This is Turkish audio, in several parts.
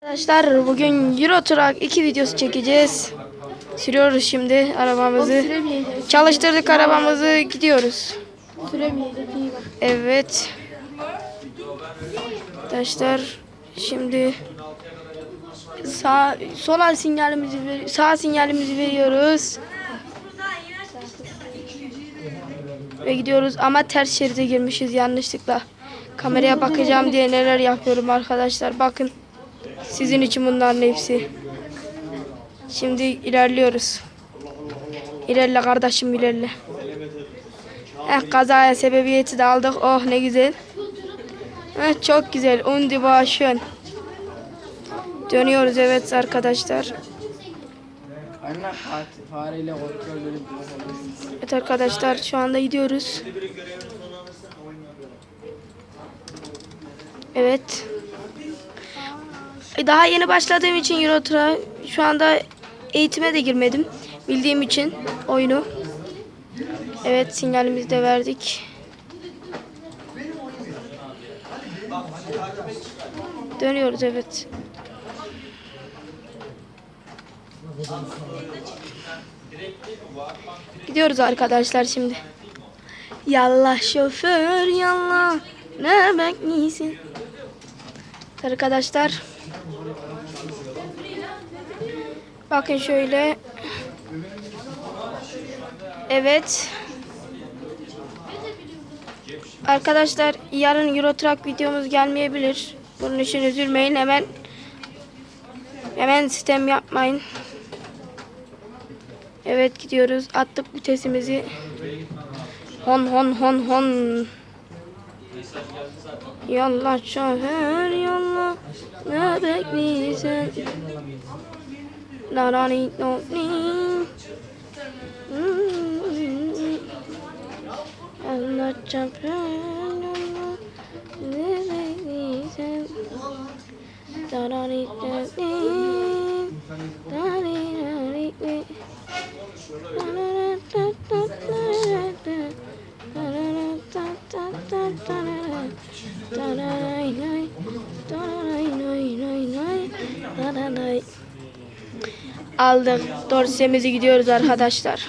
Arkadaşlar bugün Euro Truck 2 videosu çekeceğiz. Sürüyoruz şimdi arabamızı. Çalıştırdık arabamızı, gidiyoruz. Evet. Arkadaşlar şimdi sağ sinyalimizi veriyoruz. Ve gidiyoruz ama ters şeride girmişiz yanlışlıkla. Kameraya bakacağım diye neler yapıyorum arkadaşlar. Bakın. Sizin için bunların hepsi. Şimdi ilerliyoruz. İlerle kardeşim, ilerle. Kazaya sebebiyeti de aldık. Oh ne güzel. Çok güzel. Undi başın. Dönüyoruz evet arkadaşlar. Evet arkadaşlar şu anda gidiyoruz. Evet. Daha yeni başladığım için Euro Truck, şu anda eğitime de girmedim. Bildiğim için oyunu. Evet, sinyalimizi de verdik. Dönüyoruz evet. Gidiyoruz arkadaşlar şimdi. Yallah şoför yallah, ne bekliyorsun? Arkadaşlar bakın şöyle. Evet arkadaşlar, yarın Euro Truck videomuz gelmeyebilir. Bunun için üzülmeyin, hemen sistem yapmayın. Evet gidiyoruz, attık vitesimizi. Hon hon hon hon. Yallah şoför yallah, ne bekliyorsun? La la ni no ni. Allah şoför yallah, ne bekliyorsun? La la ni no ni. La ni la ni ni. La la la la la. Aldık dorsemizi, gidiyoruz arkadaşlar.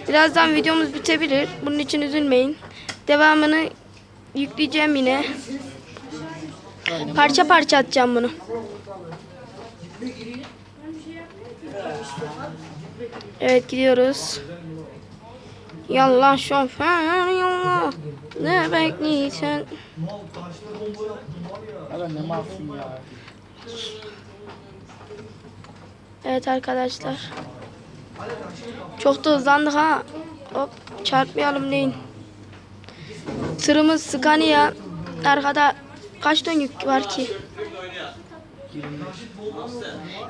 Birazdan videomuz bitebilir. Bunun için üzülmeyin. Devamını yükleyeceğim yine. Parça parça atacağım bunu. Evet gidiyoruz. Yallah şoför yallah, ne bekliyorsun? Evet arkadaşlar. Çok da hızlandık ha. Hop, çarpmayalım neyin. Tırımız Scania. Arkada kaç ton yük var ki?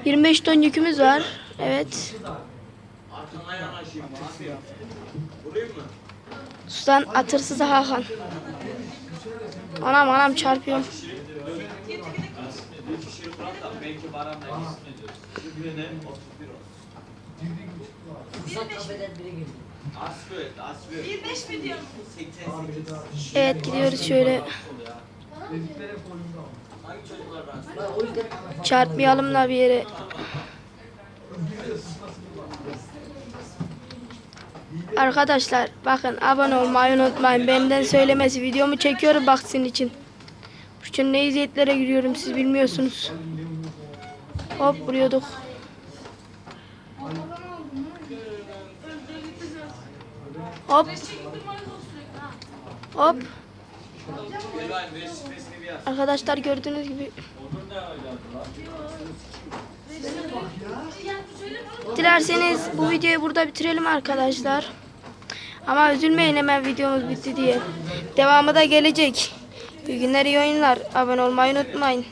25 ton yükümüz var. Evet. Sudan atırsız Hakan. Anam çarpıyorum. Evet gidiyoruz şöyle. Çarpmayalım da bir yere. Arkadaşlar bakın, abone olmayı unutmayın. Benden söylemesi, videomu çekiyorum bak sizin için. Çünkü ne iziyetlere giriyorum siz bilmiyorsunuz. Hop vuruyorduk. Hop. Hop. Arkadaşlar gördüğünüz gibi. Dilerseniz bu videoyu burada bitirelim arkadaşlar. Ama üzülmeyin, hemen videomuz bitti diye. Devamı da gelecek. İyi günler, iyi oyunlar. Abone olmayı unutmayın.